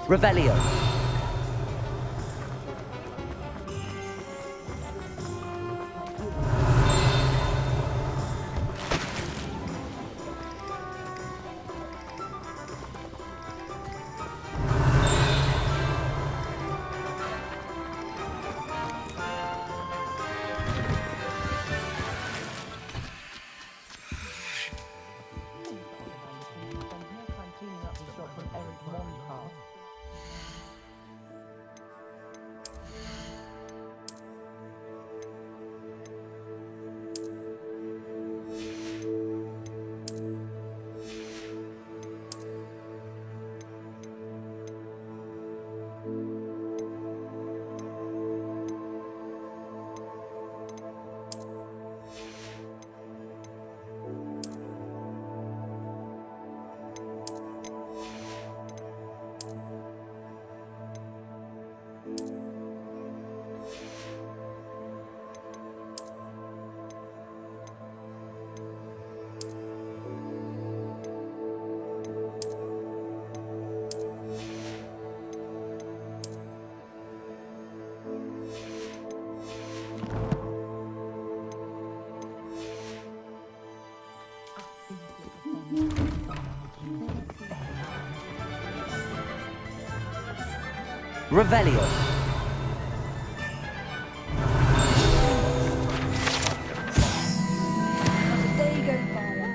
Revelio. Revelio. There you go, Father.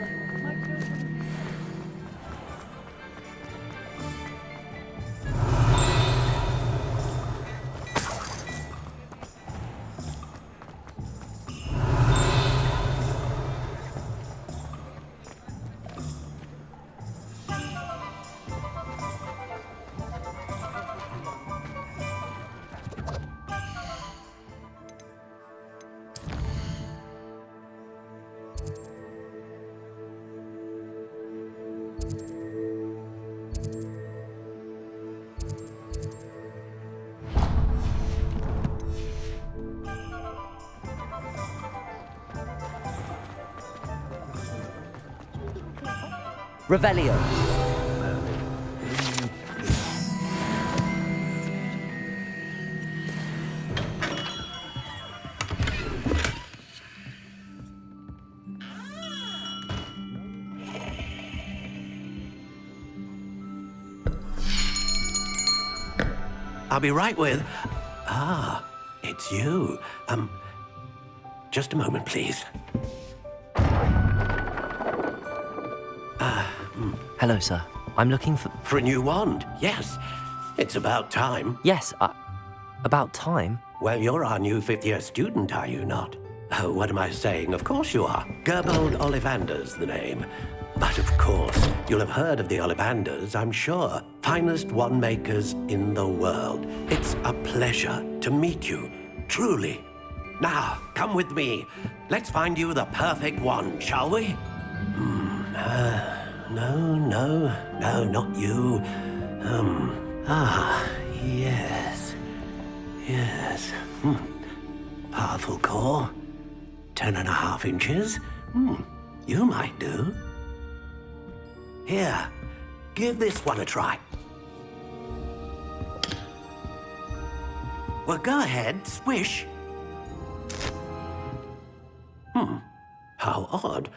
Revelio. I'll be right with... Ah, it's you. Just a moment, please. Hello, sir. I'm looking for... For a new wand, yes. It's about time. Yes, about time. Well, you're our new fifth-year student, are you not? Oh, what am I saying? Of course you are. Gerbold Ollivander's the name. But of course, you'll have heard of the Ollivanders, I'm sure. Finest wand makers in the world. It's a pleasure to meet you, truly. Now, come with me. Let's find you the perfect wand, shall we? No, not you. Yes. Powerful core. 10.5 inches. You might do. Here, give this one a try. Well, go ahead, swish. How odd.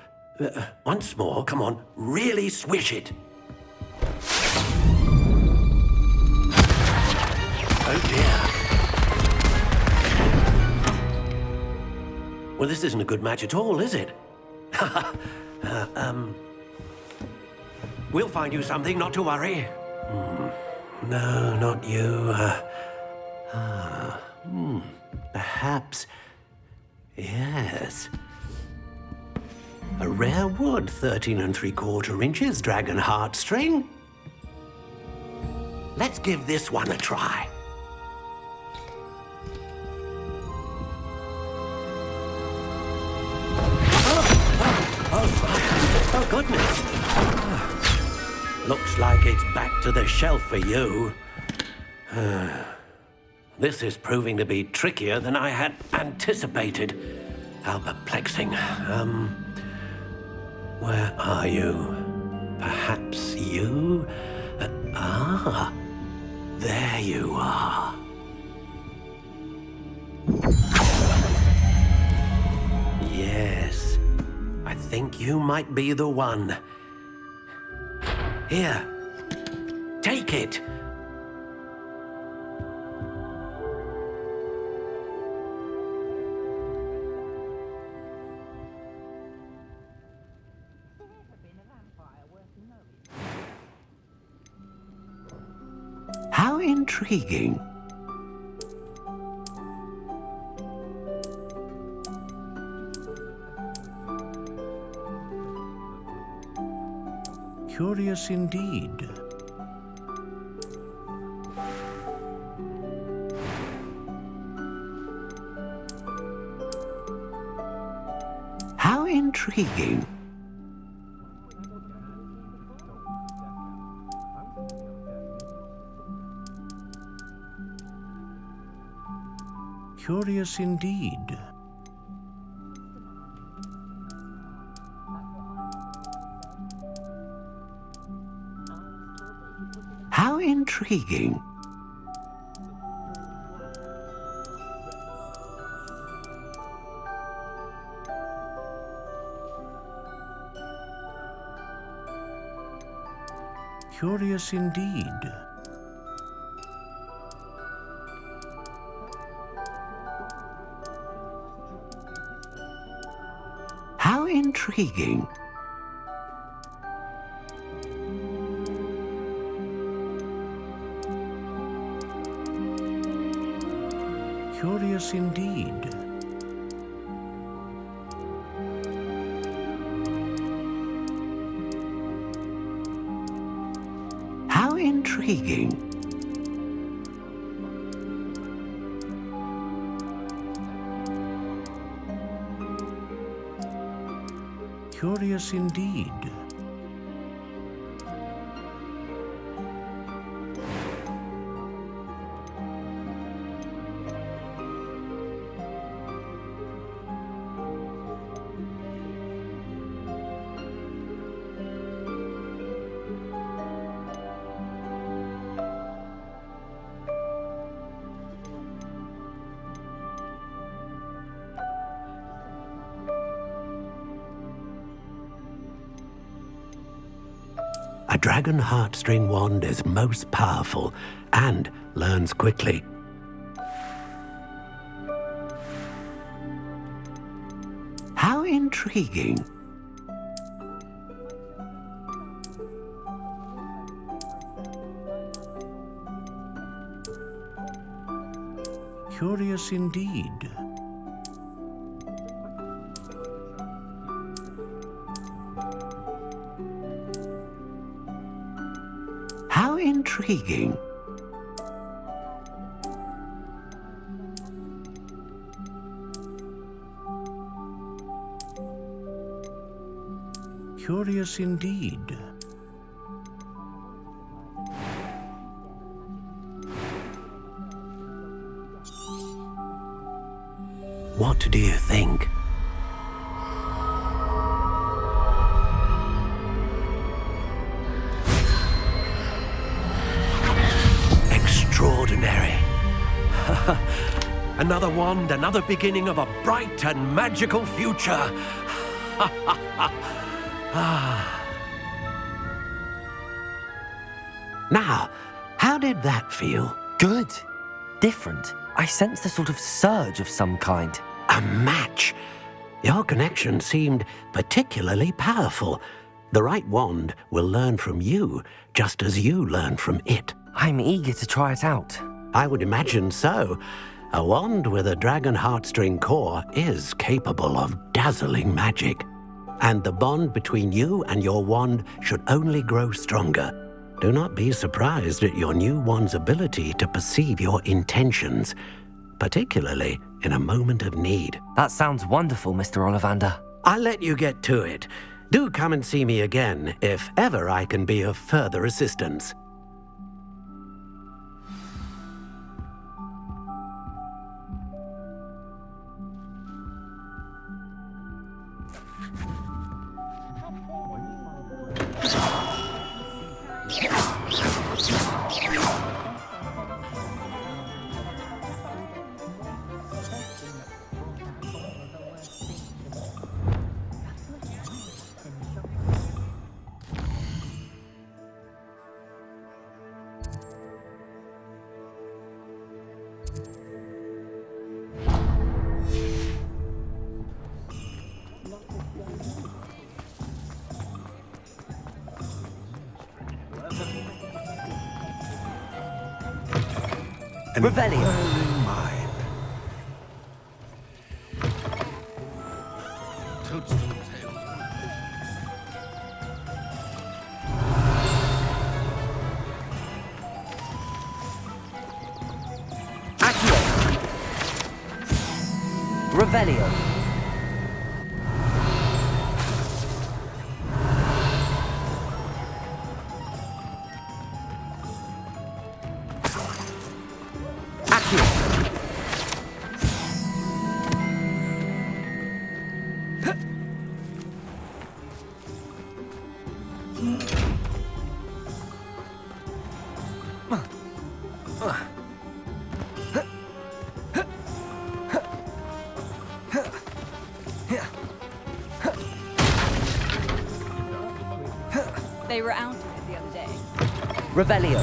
Once more, come on, really swish it. Oh dear. Well, this isn't a good match at all, is it? We'll find you something, not to worry. No, not you. Perhaps... Yes. A rare wood, 13 3/4 inches, dragon heartstring. Let's give this one a try. Oh, goodness. Looks like it's back to the shelf for you. This is proving to be trickier than I had anticipated. How perplexing. Where are you? Perhaps you? There you are. Yes, I think you might be the one. Here, take it. How intriguing. Curious indeed. How intriguing. Curious indeed. How intriguing. Curious indeed. How intriguing. Curious indeed. How intriguing. Curious indeed. A dragon heartstring wand is most powerful and learns quickly. How intriguing. Curious indeed. How intriguing. Curious indeed. What do you think? Extraordinary. Another wand, another beginning of a bright and magical future. Now, how did that feel? Good. Different. I sensed a sort of surge of some kind. A match. Your connection seemed particularly powerful. The right wand will learn from you, just as you learn from it. I'm eager to try it out. I would imagine so. A wand with a dragon heartstring core is capable of dazzling magic. And the bond between you and your wand should only grow stronger. Do not be surprised at your new wand's ability to perceive your intentions, particularly in a moment of need. That sounds wonderful, Mr. Ollivander. I'll let you get to it. Do come and see me again if ever I can be of further assistance. An Revelio. inquiring mind. Accio. Revelio. Accio. They were out of it the other day. Revelio.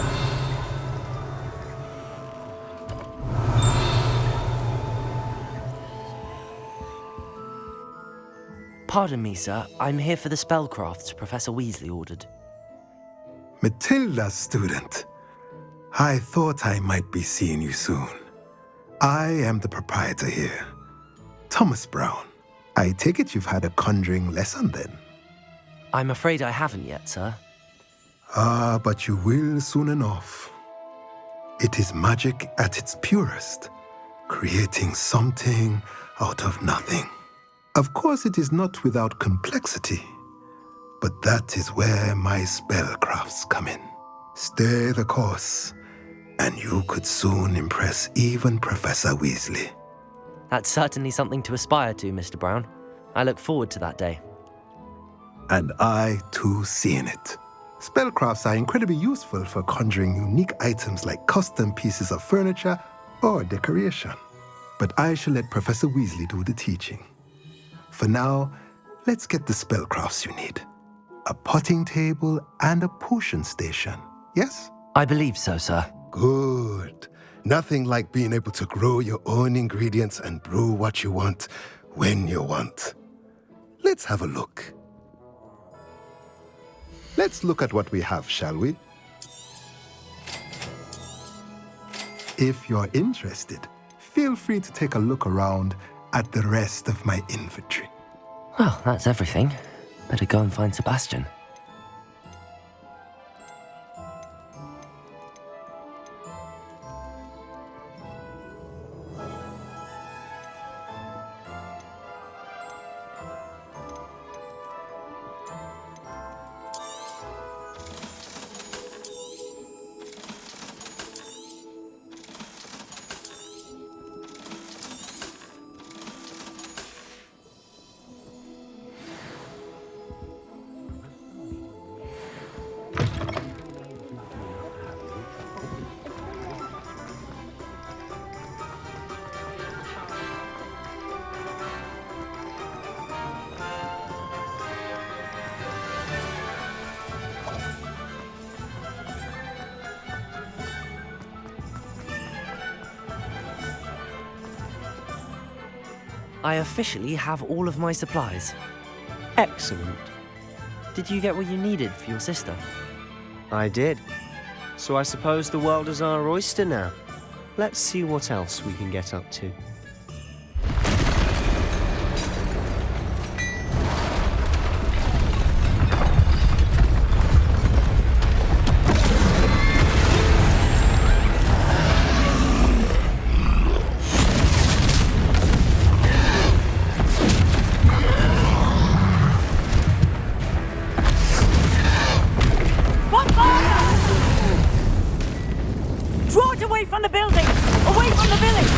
Pardon me, sir. I'm here for the spellcrafts Professor Weasley ordered. Matilda's student. I thought I might be seeing you soon. I am the proprietor here, Thomas Brown. I take it you've had a conjuring lesson then? I'm afraid I haven't yet, sir. Ah, but you will soon enough. It is magic at its purest, creating something out of nothing. Of course, it is not without complexity, but that is where my spellcrafts come in. Stay the course, and you could soon impress even Professor Weasley. That's certainly something to aspire to, Mr. Brown. I look forward to that day. And I, too, seeing it. Spellcrafts are incredibly useful for conjuring unique items like custom pieces of furniture or decoration. But I shall let Professor Weasley do the teaching. For now, let's get the spellcrafts you need. A potting table and a potion station, yes? I believe so, sir. Good. Nothing like being able to grow your own ingredients and brew what you want when you want. Let's have a look. Let's look at what we have, shall we? If you're interested, feel free to take a look around at the rest of my inventory. Well, that's everything. Better go and find Sebastian. I officially have all of my supplies. Excellent. Did you get what you needed for your sister? I did. So I suppose the world is our oyster now. Let's see what else we can get up to. Draw it away from the building! Away from the village!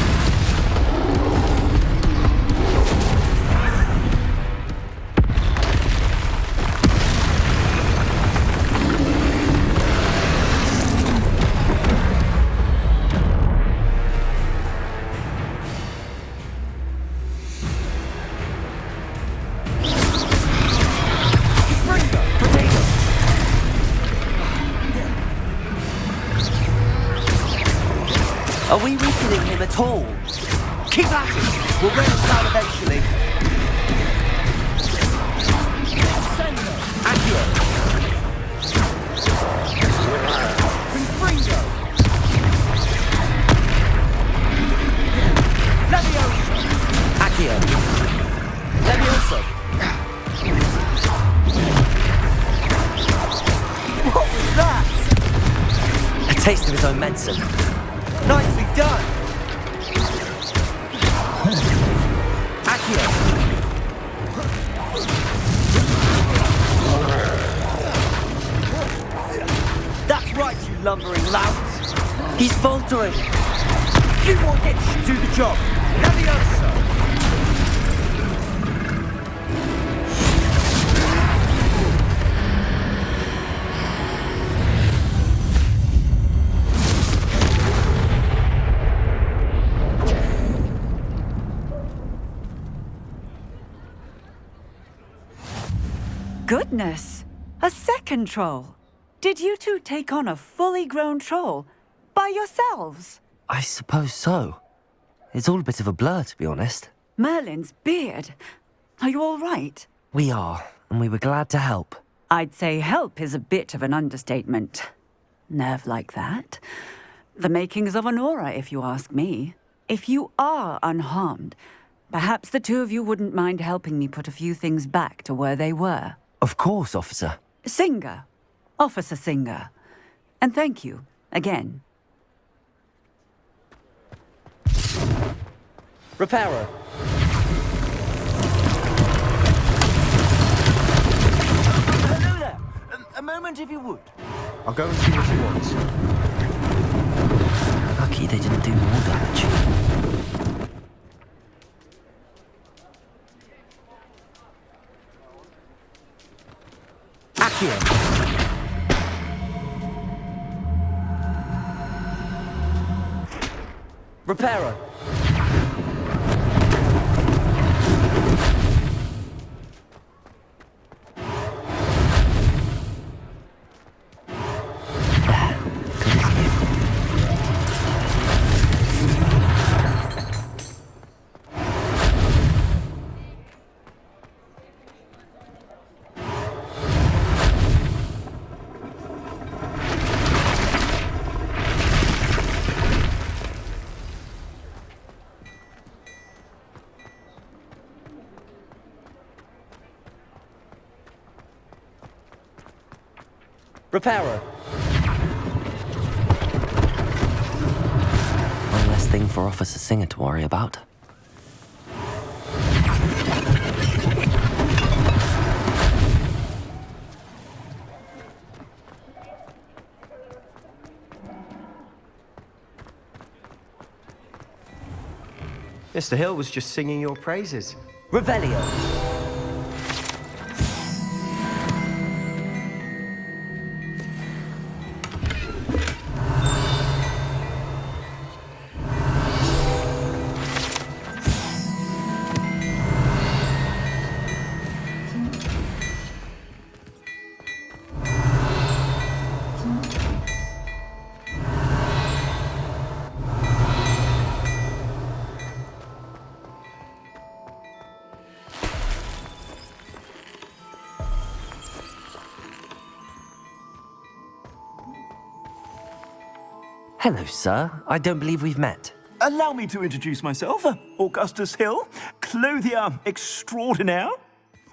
Are we weakening him at all? Keep at it! We'll wear him down eventually. Accio! Confringo! Taste of his own medicine. Nicely done! Accio! That's right, you lumbering louts! He's faltering! You won't get to do the job! Leviosa! Goodness! A second troll! Did you two take on a fully grown troll? By yourselves? I suppose so. It's all a bit of a blur, to be honest. Merlin's beard. Are you all right? We are, and we were glad to help. I'd say help is a bit of an understatement. Nerve like that. The makings of an aura, if you ask me. If you are unharmed, perhaps the two of you wouldn't mind helping me put a few things back to where they were. Of course, officer. Singer. Officer Singer. And thank you, again. Reparo. Hello there. A moment, if you would. I'll go and see what he wants. Lucky they didn't do more damage. Accio. Reparo. Reparo. One less thing for Officer Singer to worry about. Mr. Hill was just singing your praises. Revelio. Hello, sir. I don't believe we've met. Allow me to introduce myself, Augustus Hill, clothier extraordinaire.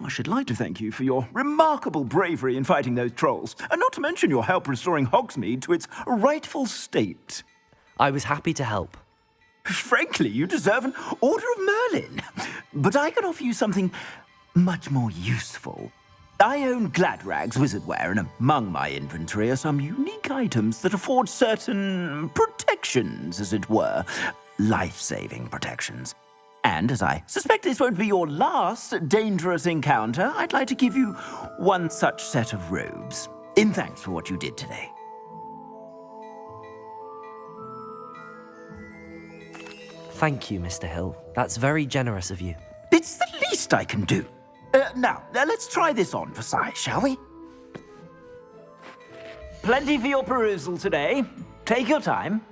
I should like to thank you for your remarkable bravery in fighting those trolls, and not to mention your help restoring Hogsmeade to its rightful state. I was happy to help. Frankly, you deserve an Order of Merlin. But I can offer you something much more useful. I own Gladrag's wizardware, and among my inventory are some unique items that afford certain protections, as it were. Life-saving protections. And as I suspect this won't be your last dangerous encounter, I'd like to give you one such set of robes, in thanks for what you did today. Thank you, Mr. Hill. That's very generous of you. It's the least I can do. Now, let's try this on for size, shall we? Plenty for your perusal today. Take your time.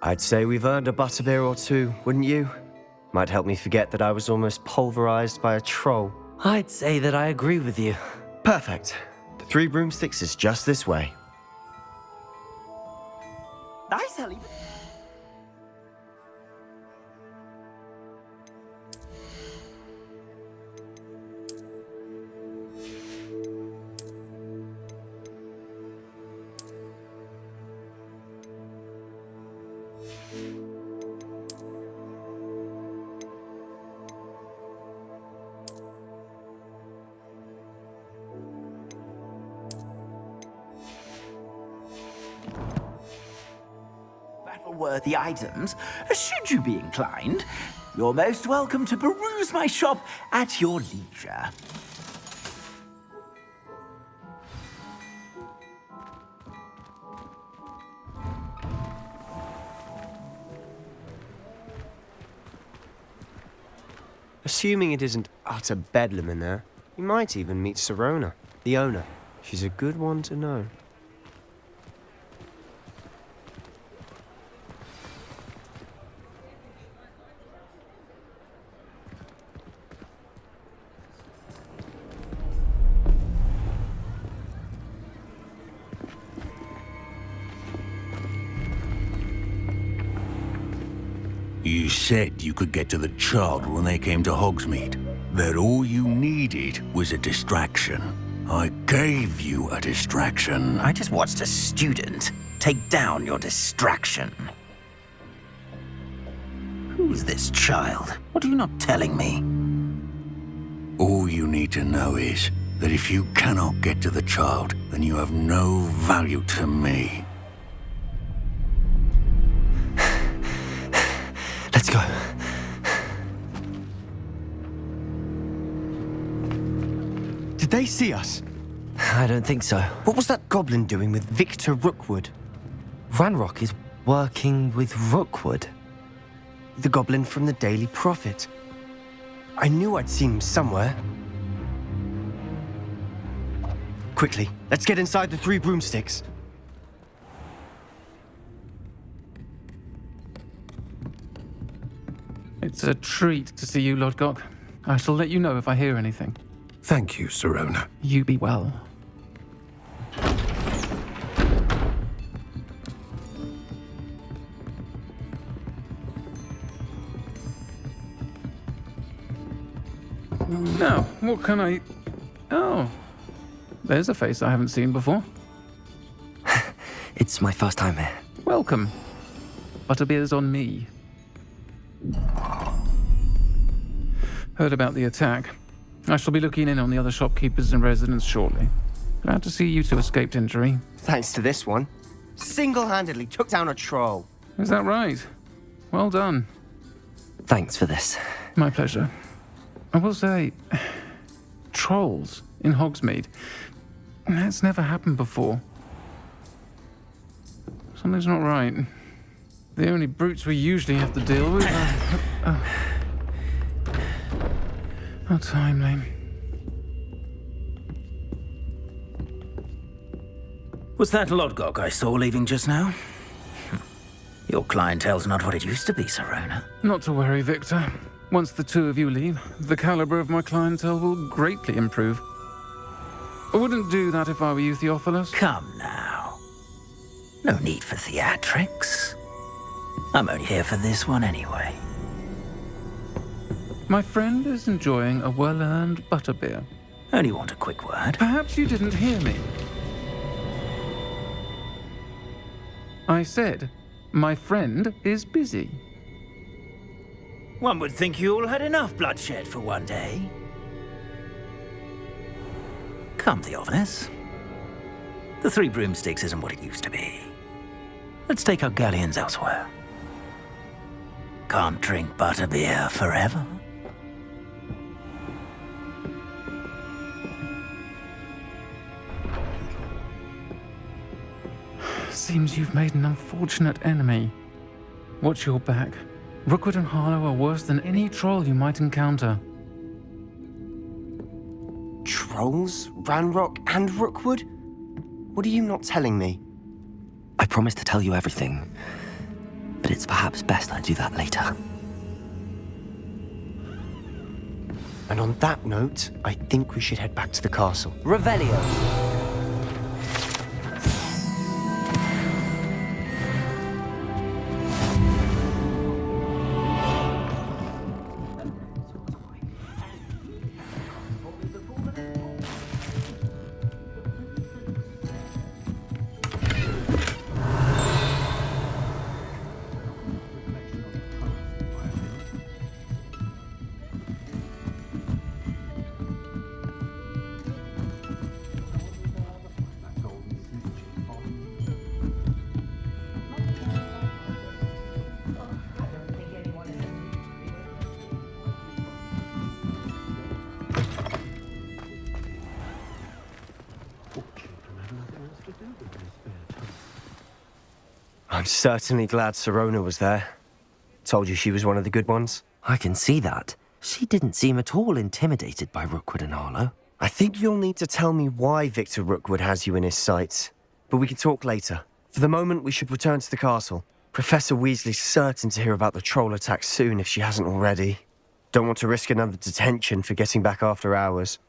I'd say we've earned a butterbeer or two, wouldn't you? Might help me forget that I was almost pulverized by a troll. I'd say that I agree with you. Perfect. The 3 broomsticks is just this way. I shall even... Battle-worthy items, should you be inclined. You're most welcome to peruse my shop at your leisure. Assuming it isn't utter bedlam in there, you might even meet Sirona, the owner. She's a good one to know. You said you could get to the child when they came to Hogsmeade. That all you needed was a distraction. I gave you a distraction. I just watched a student take down your distraction. Who's this child? What are you not telling me? All you need to know is that if you cannot get to the child, then you have no value to me. Let's go. Did they see us? I don't think so. What was that goblin doing with Victor Rookwood? Ranrock is working with Rookwood. The goblin from the Daily Prophet. I knew I'd seen him somewhere. Quickly, let's get inside the 3 broomsticks. It's a treat to see you, Lodgok. I shall let you know if I hear anything. Thank you, Sirona. You be well. Now, what can I... Oh, there's a face I haven't seen before. It's my first time here. Welcome. Butterbeer's on me. Heard about the attack. I shall be looking in on the other shopkeepers and residents shortly. Glad to see you two escaped injury. Thanks to this one. Single-handedly took down a troll. Is that right? Well done. Thanks for this. My pleasure. I will say, trolls in Hogsmeade. That's never happened before. Something's not right. The only brutes we usually have to deal with are... How timely. Was that Lodgok I saw leaving just now? Your clientele's not what it used to be, Sirona. Not to worry, Victor. Once the 2 of you leave, the caliber of my clientele will greatly improve. I wouldn't do that if I were you, Theophilus. Come now. No need for theatrics. I'm only here for this one anyway. My friend is enjoying a well-earned butterbeer. Only want a quick word. Perhaps you didn't hear me. I said, my friend is busy. One would think you all had enough bloodshed for one day. Come, Theophilus. The 3 broomsticks isn't what it used to be. Let's take our galleons elsewhere. Can't drink butterbeer forever. Seems you've made an unfortunate enemy. Watch your back. Rookwood and Harlow are worse than any troll you might encounter. Trolls? Ranrock and Rookwood? What are you not telling me? I promised to tell you everything. but it's perhaps best I do that later. And on that note, I think we should head back to the castle. Revelio. I'm certainly glad Sirona was there. Told you she was one of the good ones. I can see that. She didn't seem at all intimidated by Rookwood and Arlo. I think you'll need to tell me why Victor Rookwood has you in his sights. But we can talk later. For the moment, we should return to the castle. Professor Weasley's certain to hear about the troll attack soon if she hasn't already. Don't want to risk another detention for getting back after hours.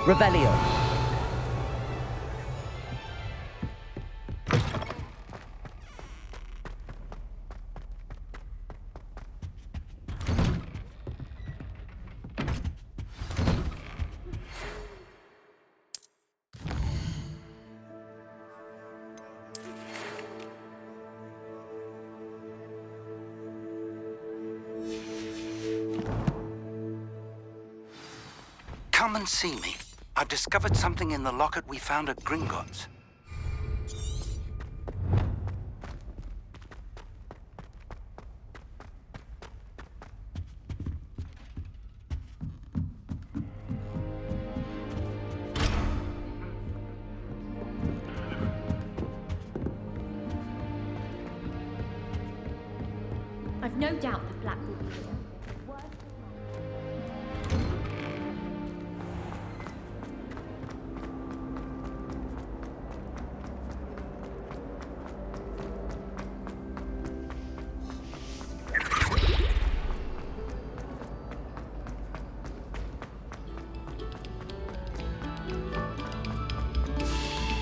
Revelio. Come and see me. I've discovered something in the locket we found at Gringotts. I've no doubt that Black will be here.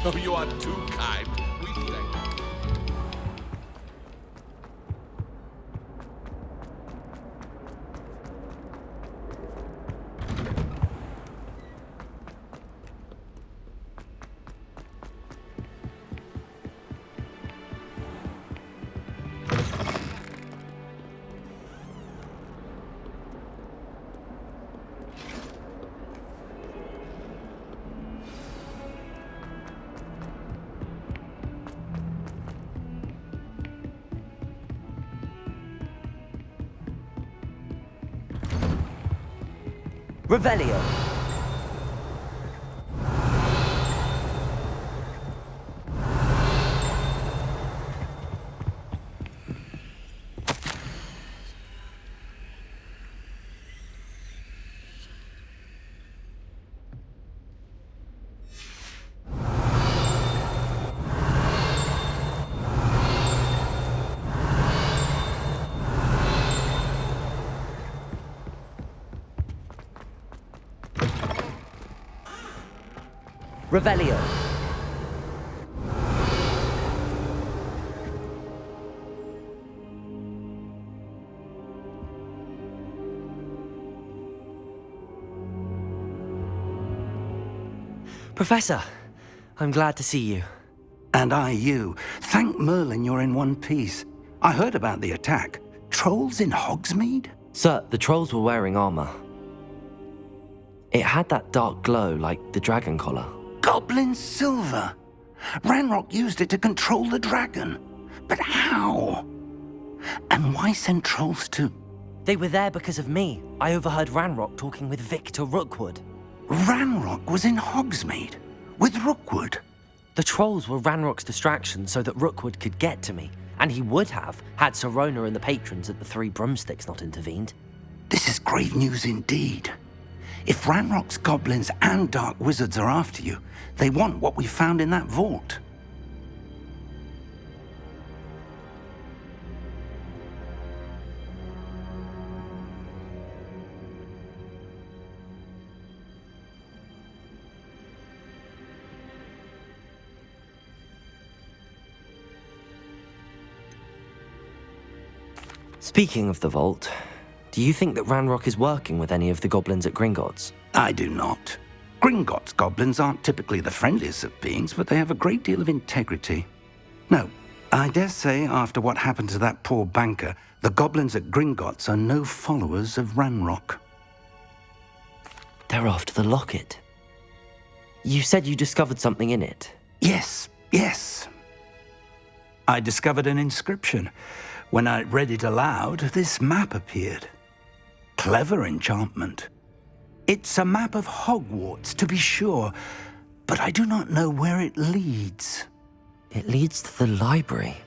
Oh, you are too kind. We thank you. Revelio. Revelio. Professor, I'm glad to see you. And I you. Thank Merlin you're in one piece. I heard about the attack. Trolls in Hogsmeade? Sir, the trolls were wearing armor. It had that dark glow like the dragon collar. Goblin silver! Ranrock used it to control the dragon. But how? And why send trolls too? They were there because of me. I overheard Ranrock talking with Victor Rookwood. Ranrock was in Hogsmeade with Rookwood. The trolls were Ranrock's distraction so that Rookwood could get to me, and he would have had Sirona and the patrons at the Three Broomsticks not intervened. This is grave news indeed. If Ranrock's goblins and dark wizards are after you, they want what we found in that vault. Speaking of the vault, do you think that Ranrock is working with any of the goblins at Gringotts? I do not. Gringotts goblins aren't typically the friendliest of beings, but they have a great deal of integrity. No, I dare say after what happened to that poor banker, the goblins at Gringotts are no followers of Ranrock. They're after the locket. You said you discovered something in it. Yes. I discovered an inscription. When I read it aloud, this map appeared. Clever enchantment. It's a map of Hogwarts, to be sure, but I do not know where it leads. It leads to the library.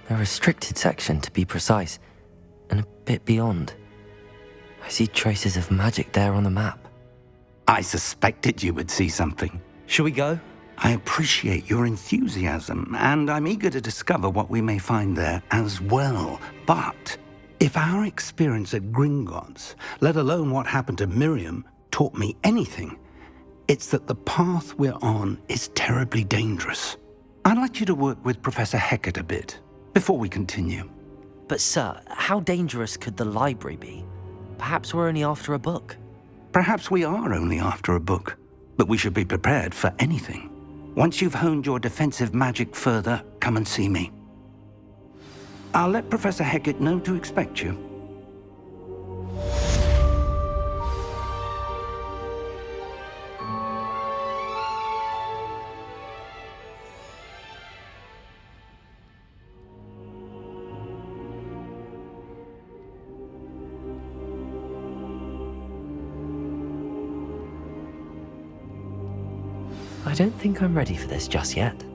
A restricted section, to be precise, and a bit beyond. I see traces of magic there on the map. I suspected you would see something. Shall we go? I appreciate your enthusiasm, and I'm eager to discover what we may find there as well. But if our experience at Gringotts, let alone what happened to Miriam, taught me anything, it's that the path we're on is terribly dangerous. I'd like you to work with Professor Hecat a bit before we continue. But sir, how dangerous could the library be? Perhaps we're only after a book. Perhaps we are only after a book, but we should be prepared for anything. Once you've honed your defensive magic further, come and see me. I'll let Professor Hecat know to expect you. I don't think I'm ready for this just yet.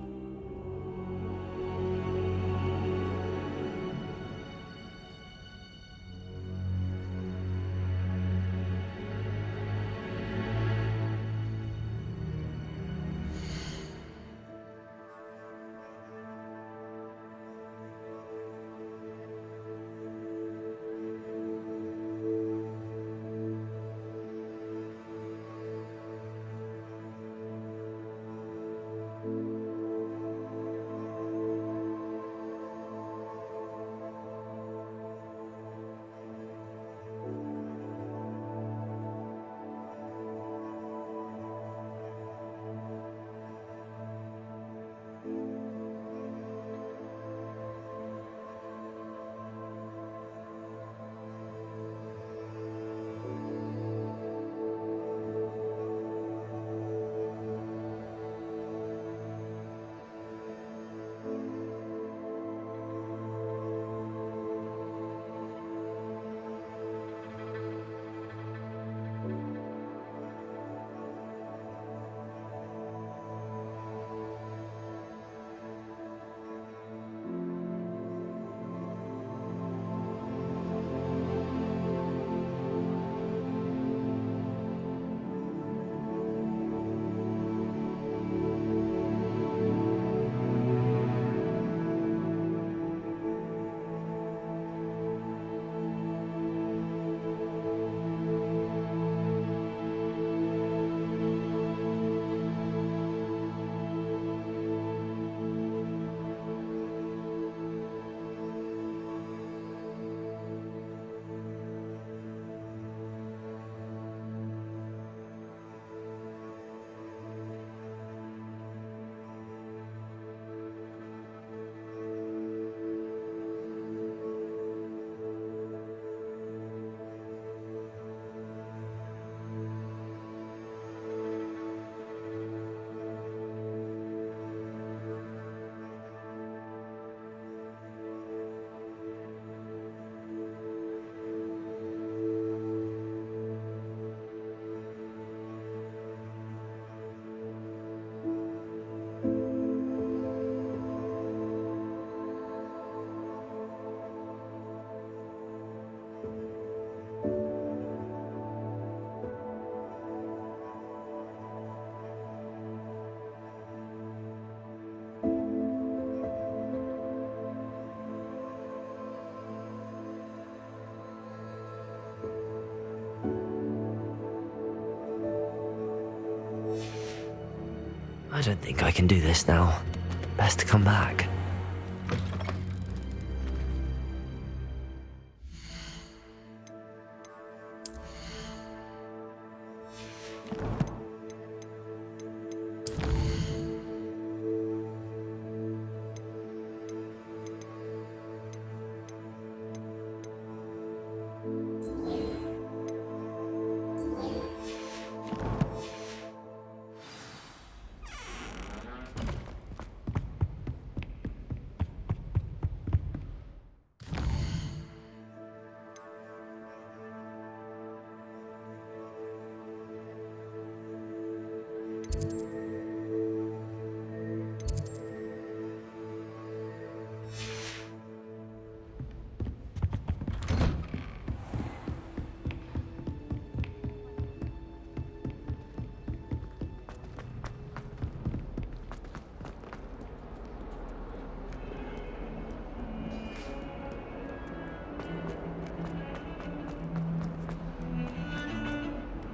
I don't think I can do this now. Best to come back.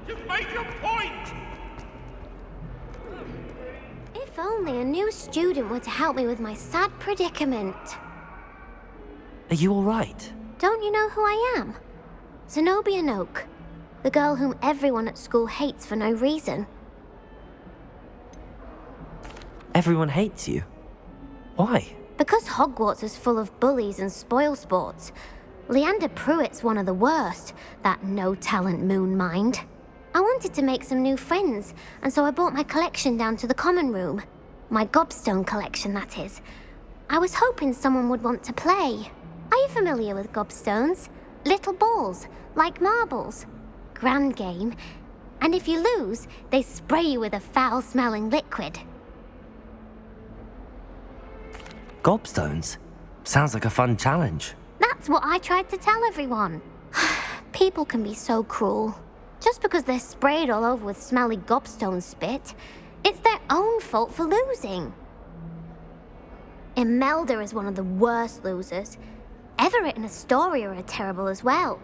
You've made your point! If only a new student were to help me with my sad predicament. Are you alright? Don't you know who I am? Zenobia Noak, the girl whom everyone at school hates for no reason. Everyone hates you. Why? Because Hogwarts is full of bullies and spoilsports. Leander Pruitt's one of the worst, that no-talent moon mind. I wanted to make some new friends, and so I brought my collection down to the common room. My gobstone collection, that is. I was hoping someone would want to play. Are you familiar with gobstones? Little balls, like marbles. Grand game. And if you lose, they spray you with a foul-smelling liquid. Gobstones? Sounds like a fun challenge. That's what I tried to tell everyone. People can be so cruel. Just because they're sprayed all over with smelly gobstone spit, it's their own fault for losing. Imelda is one of the worst losers. Everett and Astoria are terrible as well.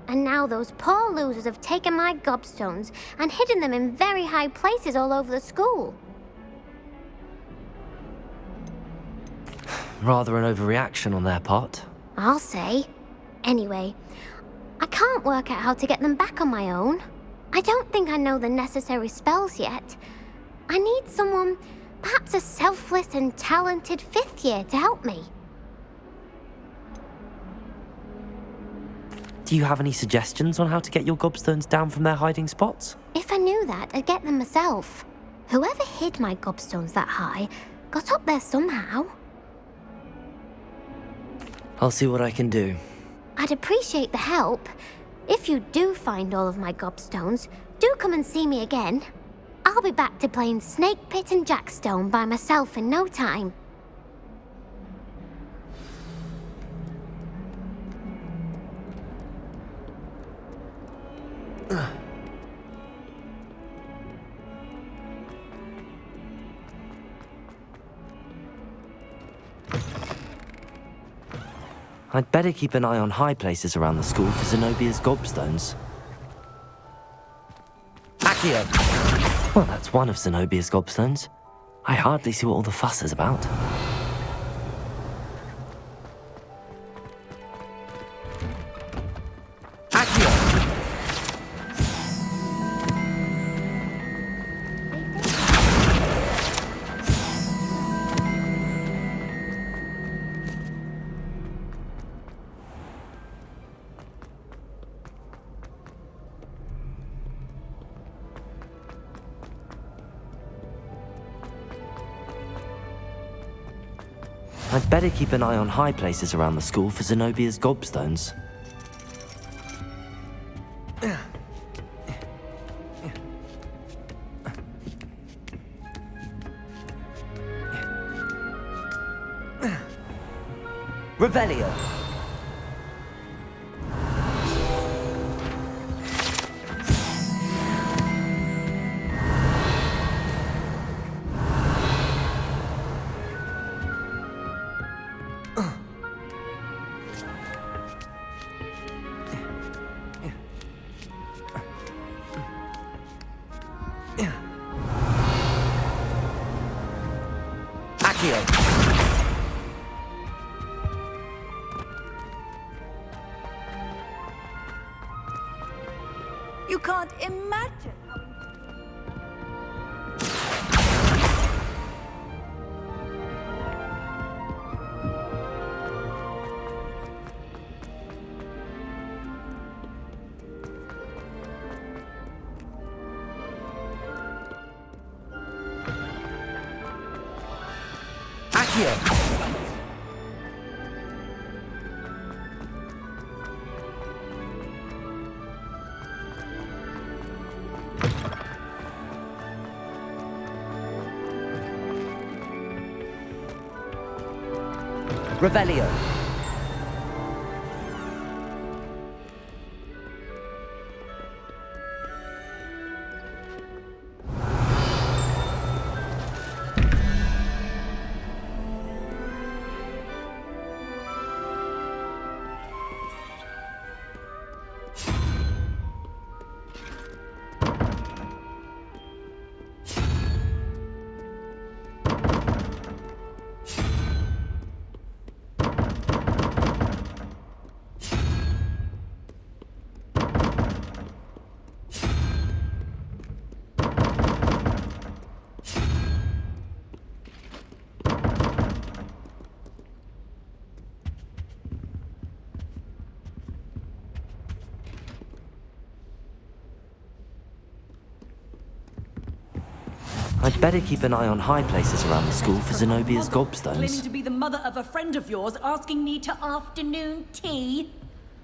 And now those poor losers have taken my gobstones and hidden them in very high places all over the school. Rather an overreaction on their part. I'll say. Anyway, I can't work out how to get them back on my own. I don't think I know the necessary spells yet. I need someone, perhaps a selfless and talented fifth year to help me. Do you have any suggestions on how to get your gobstones down from their hiding spots? If I knew that, I'd get them myself. Whoever hid my gobstones that high got up there somehow. I'll see what I can do. I'd appreciate the help. If you do find all of my gobstones, do come and see me again. I'll be back to playing Snake Pit and Jackstone by myself in no time. I'd better keep an eye on high places around the school for Zenobia's gobstones. Accio! Well, that's one of Zenobia's gobstones. I hardly see what all the fuss is about. I'd better keep an eye on high places around the school for Zenobia's gobstones. Revelio. Accio. You can't imagine how... Accio. Revelio. I'd better keep an eye on high places around the school for Zenobia's Claiming gobstones. to be the mother of a friend of yours, asking me to afternoon tea?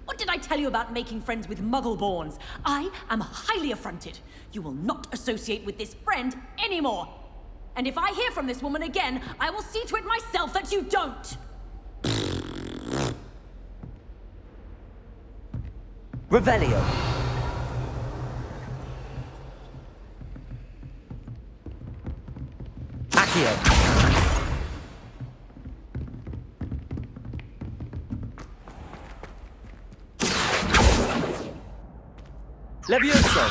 What did I tell you about making friends with Muggleborns? I am highly affronted. You will not associate with this friend anymore. And if I hear from this woman again, I will see to it myself that you don't. Revelio. Accio. Levioso.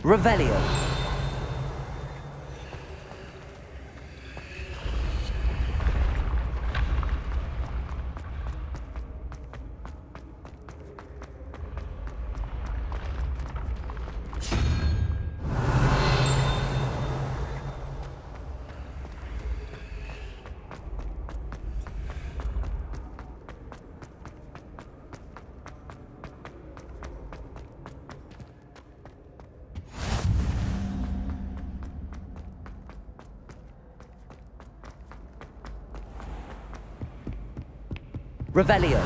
Revelio. Revelio.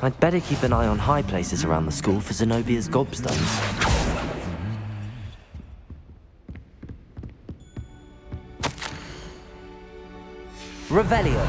I'd better keep an eye on high places around the school for Zenobia's gobstones. Revelio.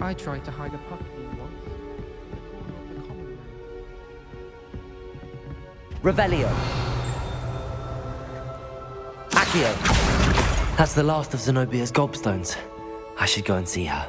I tried to hide a puppy once in the corner of the common room. Revelio. Accio. That's the last of Zenobia's gobstones. I should go and see her.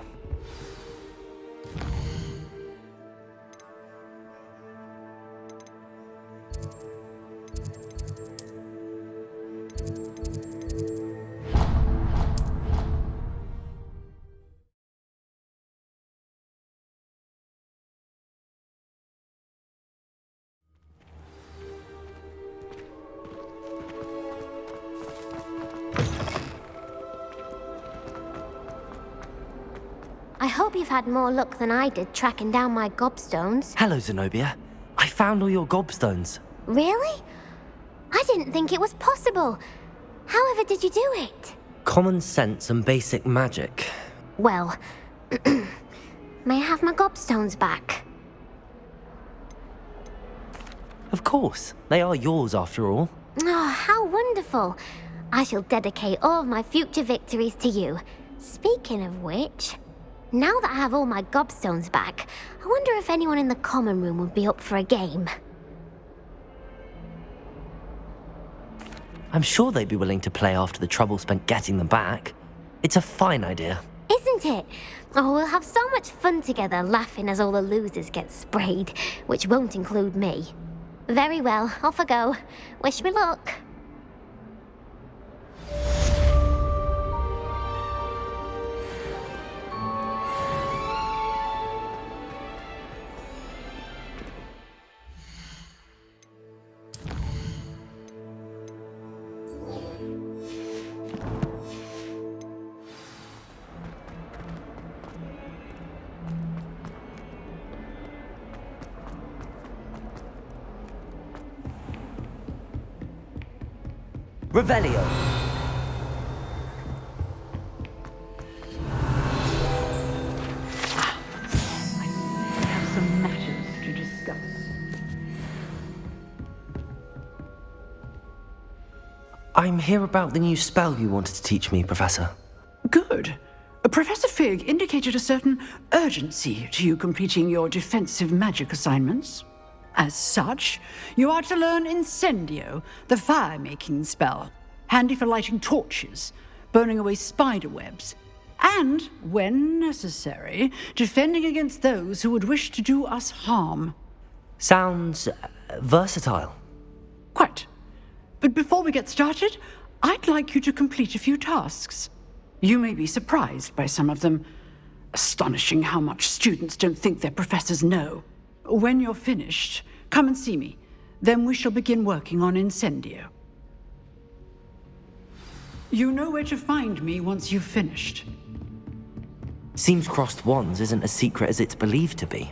I hope you've had more luck than I did tracking down my gobstones. Hello, Zenobia. I found all your gobstones. Really? I didn't think it was possible. However did you do it? Common sense and basic magic. Well, may I have my gobstones back? Of course, they are yours after all. Oh, how wonderful. I shall dedicate all of my future victories to you. Speaking of which, now that I have all my gobstones back, I wonder if anyone in the common room would be up for a game. I'm sure they'd be willing to play after the trouble spent getting them back. It's a fine idea. Isn't it? Oh, we'll have so much fun together laughing as all the losers get sprayed, which won't include me. Very well, off I go. Wish me luck. Revelio. We have some matters to discuss. I'm here about the new spell you wanted to teach me, Professor. Good. Professor Fig indicated a certain urgency to you completing your defensive magic assignments. As such, you are to learn Incendio, the fire-making spell, handy for lighting torches, burning away spider webs, and, when necessary, defending against those who would wish to do us harm. Sounds versatile. Quite. But before we get started, I'd like you to complete a few tasks. You may be surprised by some of them. Astonishing how much students don't think their professors know. When you're finished, come and see me. Then we shall begin working on Incendio. You know where to find me once you've finished. Seems crossed wands isn't as secret as it's believed to be.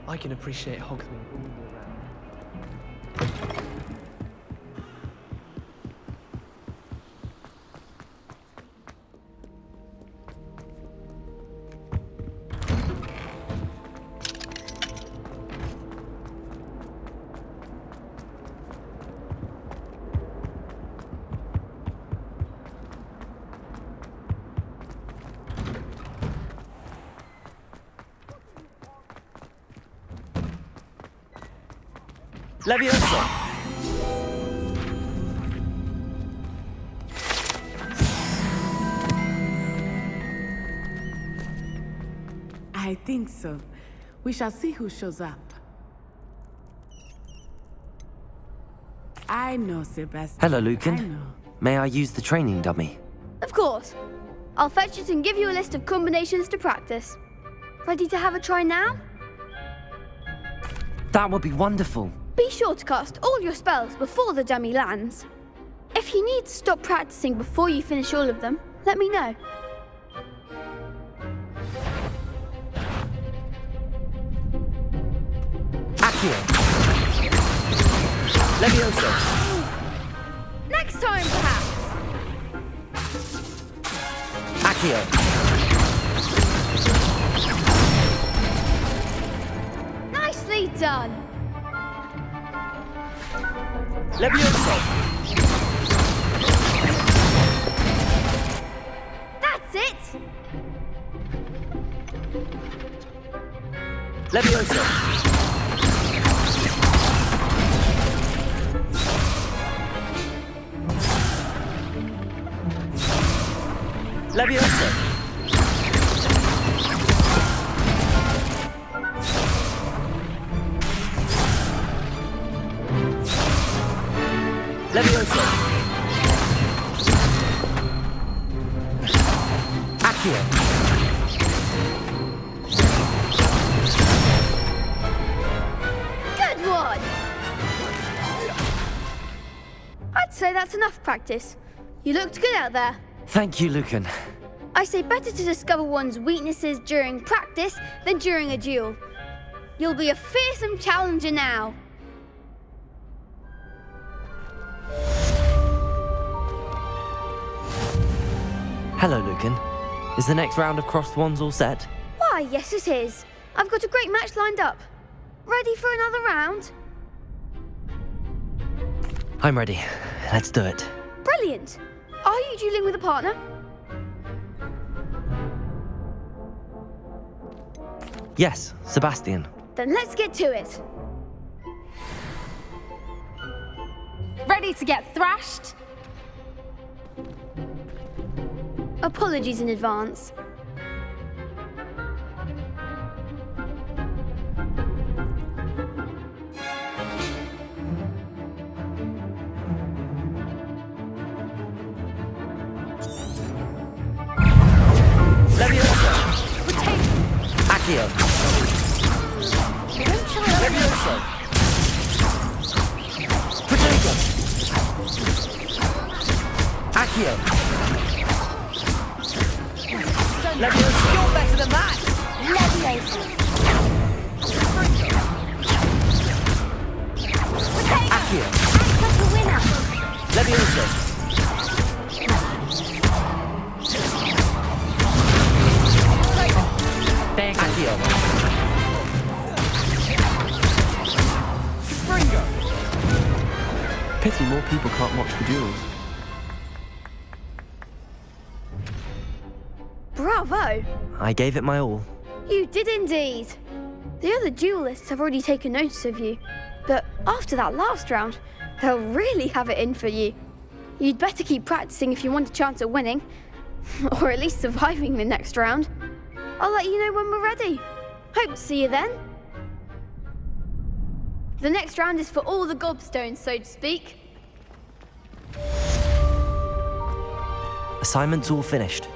I can appreciate Hogsmeade all year round. Leviosa! I think so. We shall see who shows up. I know, Sebastian. Hello, I Lucan. know. May I use the training dummy? Of course. I'll fetch it and give you a list of combinations to practice. Ready to have a try now? That would be wonderful. Be sure to cast all your spells before the dummy lands. If you need to stop practicing before you finish all of them, let me know. Accio! Leviosa! Next time, perhaps! Accio! Nicely done! Leviosa! That's it! Leviosa! Leviosa! Leviosa! Accio! Good one! I'd say that's enough practice. You looked good out there. Thank you, Lucan. I say better to discover one's weaknesses during practice than during a duel. You'll be a fearsome challenger now. Hello, Lucan. Is the next round of crossed wands all set? Why, yes it is. I've got a great match lined up. Ready for another round? I'm ready. Let's do it. Brilliant. Are you dueling with a partner? Yes, Sebastian. Then let's get to it. Ready to get thrashed? Apologies in advance. Leviosa! Accio! Leviosa! Protego! Accio! Leviosa! You're better than that! Leviosa! Accio! That's the winner! Leviosa! Accio! Springo! Pity more people can't watch the duels. Bravo! I gave it my all. You did indeed. The other duelists have already taken notice of you, but after that last round, they'll really have it in for you. You'd better keep practicing if you want a chance at winning, or at least surviving the next round. I'll let you know when we're ready. Hope to see you then. The next round is for all the gobstones, so to speak. Assignment's all finished.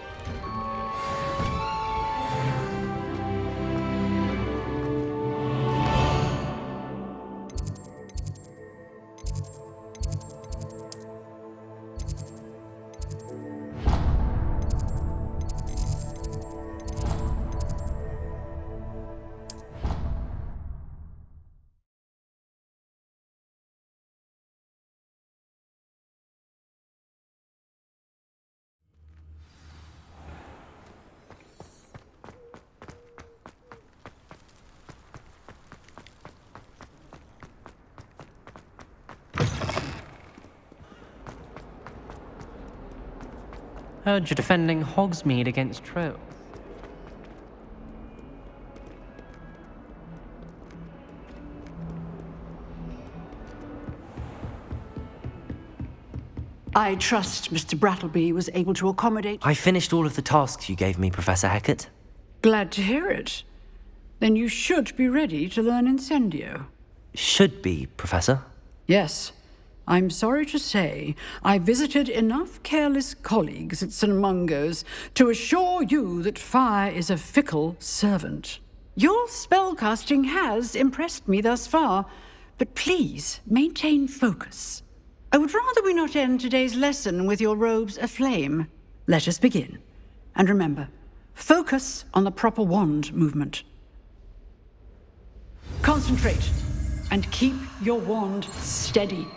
Heard you're defending Hogsmeade against trolls. I trust Mr. Brattleby was able to accommodate. I finished all of the tasks you gave me, Professor Hecat. Glad to hear it. Then you should be ready to learn Incendio. Should be, Professor. Yes. I'm sorry to say, I visited enough careless colleagues at St. Mungo's to assure you that fire is a fickle servant. Your spellcasting has impressed me thus far, but please maintain focus. I would rather we not end today's lesson with your robes aflame. Let us begin. And remember, focus on the proper wand movement. Concentrate and keep your wand steady.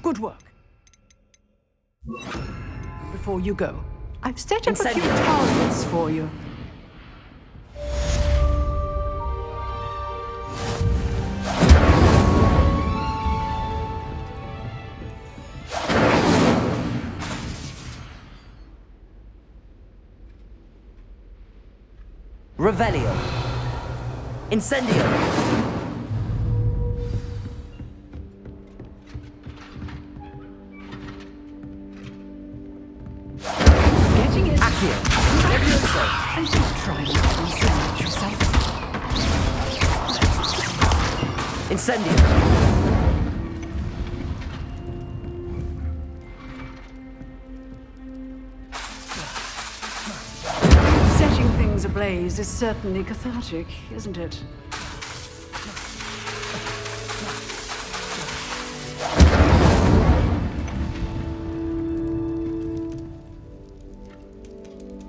Good work. Before you go, I've set up a few targets for you. Revelio. Incendio. Getting it. Accio. so. And don't try not to incendiate yourself. Incendio. Setting things ablaze is certainly cathartic, isn't it?